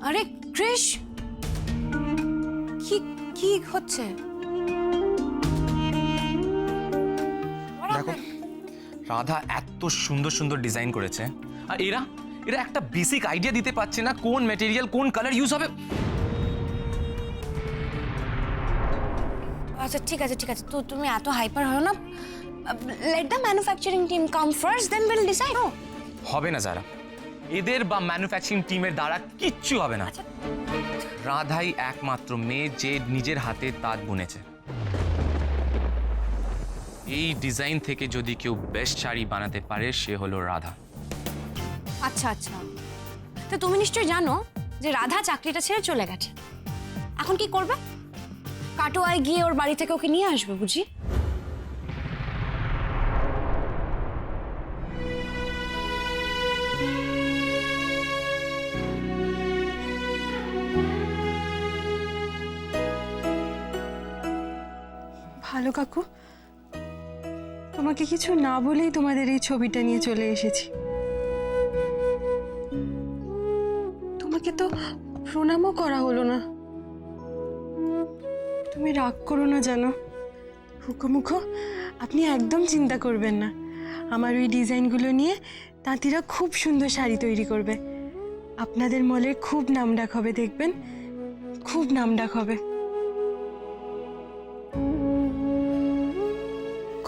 আরে কৃষ, কি কি হচ্ছে? দেখো, রাধা এত সুন্দর সুন্দর ডিজাইন করেছে, আর এরা এরা একটা বেসিক আইডিয়া দিতে পারছে না কোন ম্যাটেরিয়াল কোন কালার ইউজ হবে। আচ্ছা ঠিক আছে ঠিক আছে, তো তুমি এত হাইপার হও না। Let the manufacturing team come first, then will decide. হবে না যারা, এদের বা ম্যানুফ্যাকচারিং টিমের দ্বারা কিচ্ছু হবে না। রাধাই একমাত্র মেয়ে যে নিজের হাতে তাঁত বুনেছে। এই ডিজাইন থেকে যদি কেউ বেস্ট শাড়ি বানাতে পারে সে হলো রাধা। আচ্ছা আচ্ছা, তো তুমি নিশ্চয়ই জানো যে রাধা চাকরিটা ছেড়ে চলে গেছে। এখন কি করবে? কাটোয়ায় গিয়ে ওর বাড়ি থেকে ওকে নিয়ে আসবে বুঝি? ভালো কাকু, তোমাকে কিছু না বলেই তোমাদের এই ছবিটা নিয়ে চলে এসেছি। তোমাকে তো প্রণামও করা হলো না। তুমি রাগ করো না জানো হুকুমুখো, আপনি একদম চিন্তা করবেন না। আমার ওই ডিজাইনগুলো নিয়ে তাঁতিরা খুব সুন্দর শাড়ি তৈরি করবে। আপনাদের মলের খুব নামডাক হবে, দেখবেন খুব নামডাক হবে।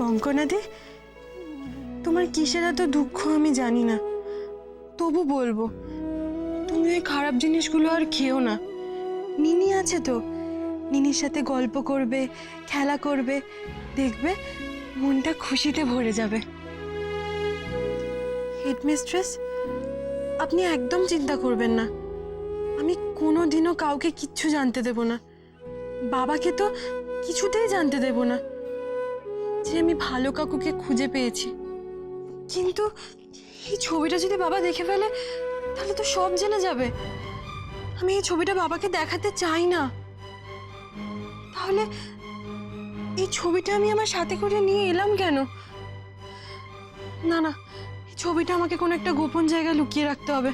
কঙ্কনাদি, তোমার কিসের এত দুঃখ আমি জানি না, তবু বলবো তুমি ওই খারাপ জিনিসগুলো আর খেও না। নিনি আছে তো, নিনির সাথে গল্প করবে, খেলা করবে, দেখবে মনটা খুশিতে ভরে যাবে। হেডমিস্ট্রেস, আপনি একদম চিন্তা করবেন না। আমি কোনোদিনও কাউকে কিচ্ছু জানতে দেব না। বাবাকে তো কিছুতেই জানতে দেব না যে আমি ভালো কাকুকে খুঁজে পেয়েছি। কিন্তু এই ছবিটা যদি বাবা দেখে ফেলে তাহলে তো সব জেনে যাবে। আমি এই ছবিটা বাবাকে দেখাতে চাই না। তাহলে এই ছবিটা আমি আমার সাথে করে নিয়ে এলাম কেন? না না, এই ছবিটা আমাকে কোনো একটা গোপন জায়গায় লুকিয়ে রাখতে হবে।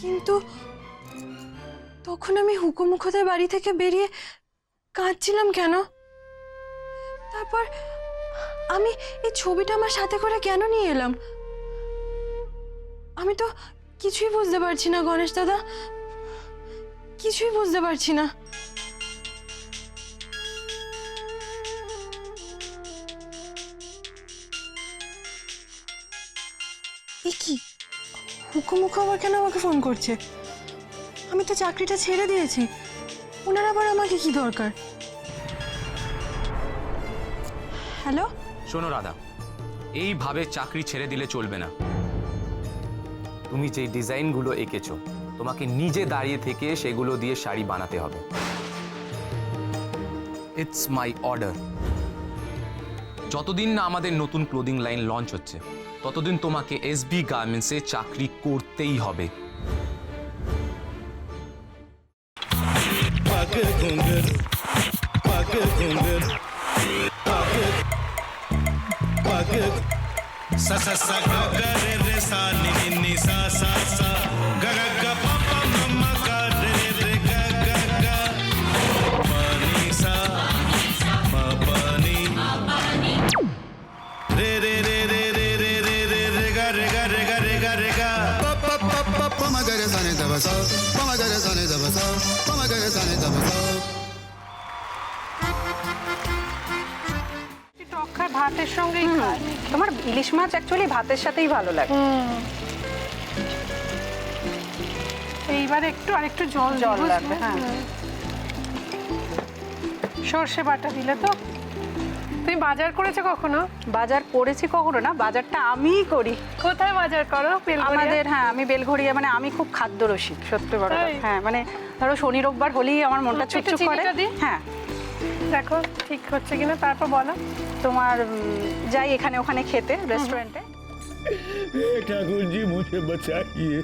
কিন্তু তখন আমি হুকুমুখদের বাড়ি থেকে বেরিয়ে কাঁদছিলাম কেন? তারপর আমি এই ছবিটা আমার সাথে করে কেন নিয়ে এলাম? আমি তো কিছুই বুঝতে পারছি না গণেশ দাদা, কিছুই বুঝতে পারছি না। এ কি, হুকুমুখ আবার কেন আমাকে ফোন করছে? আমি তো চাকরিটা ছেড়ে দিয়েছি, ওনার আবার আমাকে কি দরকার? হ্যালো, শোনো রাধা, এইভাবে চাকরি ছেড়ে দিলে চলবে না। তুমি যে ডিজাইনগুলো এঁকেছো তোমাকে নিজে দাঁড়িয়ে থেকে সেগুলো দিয়ে শাড়ি বানাতে হবে। It's my order. যতদিন না আমাদের নতুন ক্লোদিং লাইন লঞ্চ হচ্ছে ততদিন তোমাকে এসবি গার্মেন্টসে চাকরি করতেই হবে। sa sa sa ga ga re re sa ni ni ni sa sa sa ga ga ga pa pa ma ma ga re re ga ga ga pa ni sa ma pa ni re re re re re re re re re ga re ga re ga re ga re ga pa pa pa pa pa ma ga re sa ni da ba sa pa ma ga re sa ni da ba sa pa ma ga re sa ni da ba sa ভাতের সঙ্গেই খায়। তোমার ইলিশ মাছ actually ভাতের সাথেই ভালো লাগে। এইবার একটু আরেকটু জল জল লাগবে। হ্যাঁ, সর্ষে বাটা দিলে তো। তুমি বাজার করেছো কখনো? বাজার করেছি কখনো না, বাজারটা আমিই করি। কোথায় বাজার করো? আমাদের, হ্যাঁ আমি বেলঘড়িয়া, মানে আমি খুব খাদ্যরসিক সত্যি বড় কথা। হ্যাঁ মানে ধরো শনি রোববার হলেই আমার মনটা চুপচুপ করে। হ্যাঁ দেখো ঠিক হচ্ছে কিনা, তারপর বলো। তোমার যাই এখানে ওখানে খেতে রেস্টুরেন্টে। ठाकुर जी मुझे बचाइए,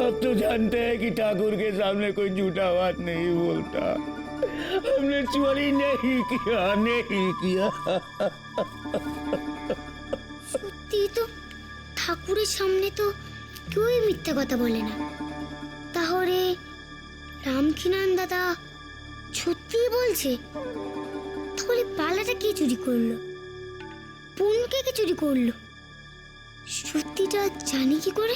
अब तो जानते हैं कि ठाकुर के सामने कोई झूठा बात नहीं बोलता। हमने चोरी नहीं किया, नहीं किया। সত্যি তো ঠাকুরের সামনে তো কেউই মিথ্যা কথা বলে না। তাহলে রামকিনান দাদা সত্যিই বলছে? তাহলে পালাটা কে চুরি করলো? পুনকে কে চুরি করলো? সত্যিটা জানি কি করে?